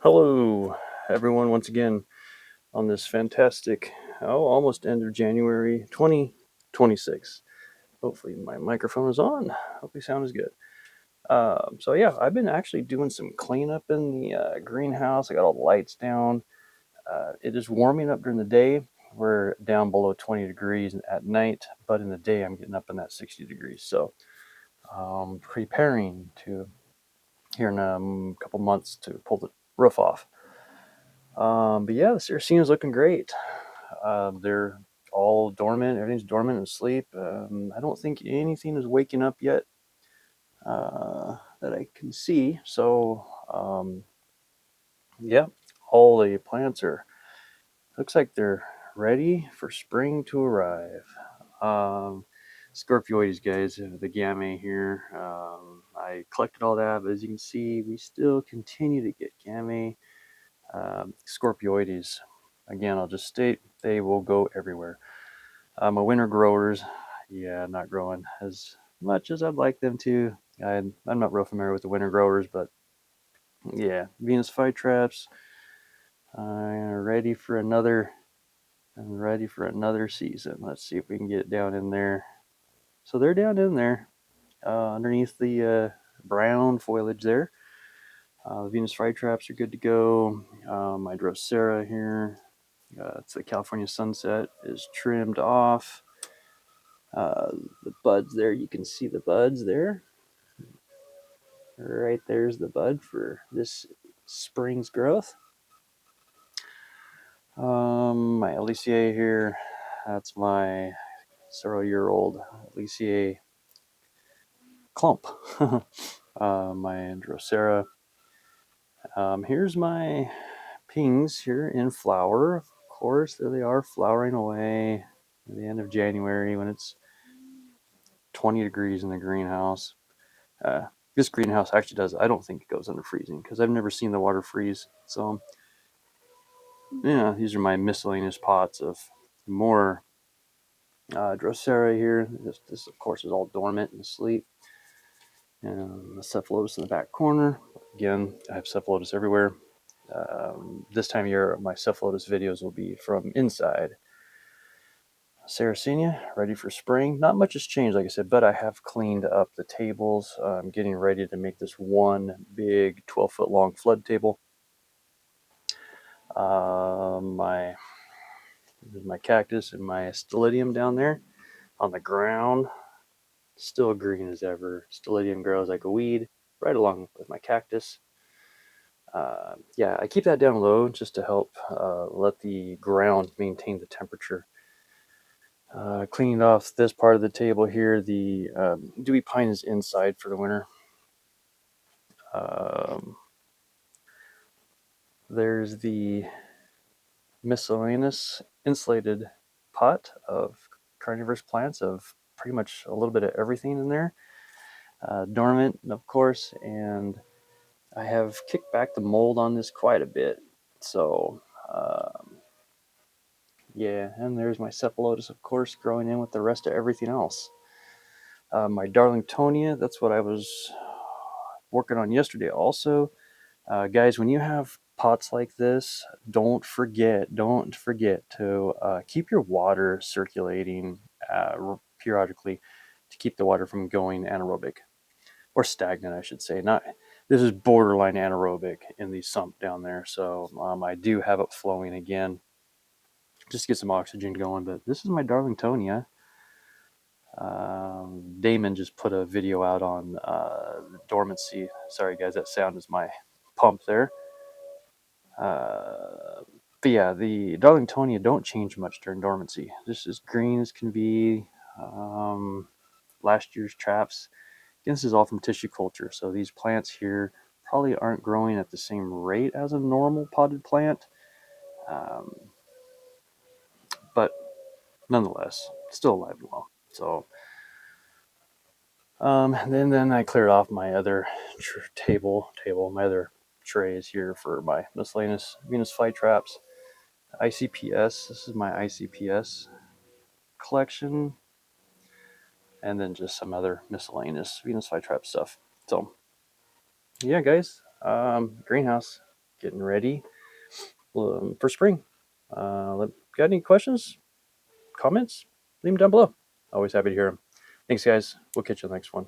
Hello, everyone, once again on this fantastic, almost end of January 2026. Hopefully, my microphone is on. Hopefully, sound is good. So, yeah, I've been actually doing some cleanup in the greenhouse. I got all the lights down. It is warming up during the day. We're down below 20 degrees at night, but in the day, I'm getting up in that 60 degrees. So, preparing to here in a couple months to pull the roof off. But yeah, the Saracenia is looking great. They're all dormant. Everything's dormant and asleep. I don't think anything is waking up yet that I can see. So yeah, all the plants are. Looks like they're ready for spring to arrive. Um, Scorpioides, guys, the gamma here. I collected all that, but as you can see, we still continue to get gamma. Scorpioides, again, I'll just state they will go everywhere. My winter growers, yeah, not growing as much as I'd like them to. I'm not real familiar with the winter growers, but yeah, Venus flytraps. I'm ready for another. I'm ready for another season. Let's see if we can get it down in there. So they're down in there, underneath the brown foliage there. Venus flytraps are good to go. My Drosera here, it's the California sunset, is trimmed off. The buds there, you can see the buds there. Right there's the bud for this spring's growth. My Alicia here, that's my several-year-old Alicia clump. My Drosera. Here's my pings here in flower. Of course, there they are flowering away at the end of January when it's 20 degrees in the greenhouse. This greenhouse actually does, I don't think it goes under freezing because I've never seen the water freeze. So, yeah, these are my miscellaneous pots of more Drosera here. This, of course, is all dormant and asleep. And the Cephalotus in the back corner. Again, I have Cephalotus everywhere. This time of year, my Cephalotus videos will be from inside. Sarracenia, ready for spring. Not much has changed, like I said, but I have cleaned up the tables. I'm getting ready to make this one big 12-foot long flood table. My There's my cactus and my Stelidium down there on the ground, still green as ever. Stelidium grows like a weed, right along with my cactus. Yeah, I keep that down low just to help let the ground maintain the temperature. Cleaning off this part of the table here, the dewy pine is inside for the winter. Um, there's the miscellaneous insulated pot of carnivorous plants of pretty much a little bit of everything in there. Dormant, of course, and I have kicked back the mold on this quite a bit. So, yeah, and there's my Cephalotus, of course, growing in with the rest of everything else. My Darlingtonia, that's what I was working on yesterday also. Guys, when you have pots like this, don't forget to keep your water circulating periodically to keep the water from going anaerobic or stagnant, I should say. Not This is borderline anaerobic in the sump down there, so I do have it flowing again, just to get some oxygen going. But this is my Darlingtonia. Damon just put a video out on dormancy. Sorry, guys, that sound is my pump there. But yeah, the Darlingtonia don't change much during dormancy. Just as green as can be. Last year's traps. This is all from tissue culture, so these plants here probably aren't growing at the same rate as a normal potted plant, um, but nonetheless, still alive and well. So, then I cleared off my other my other trays here for my miscellaneous Venus flytraps. ICPS. This is my ICPS collection, and then just some other miscellaneous Venus flytrap stuff. So, yeah, guys, greenhouse getting ready for spring. Got any questions, comments? Leave them down below. Always happy to hear them. Thanks, guys. We'll catch you in the next one.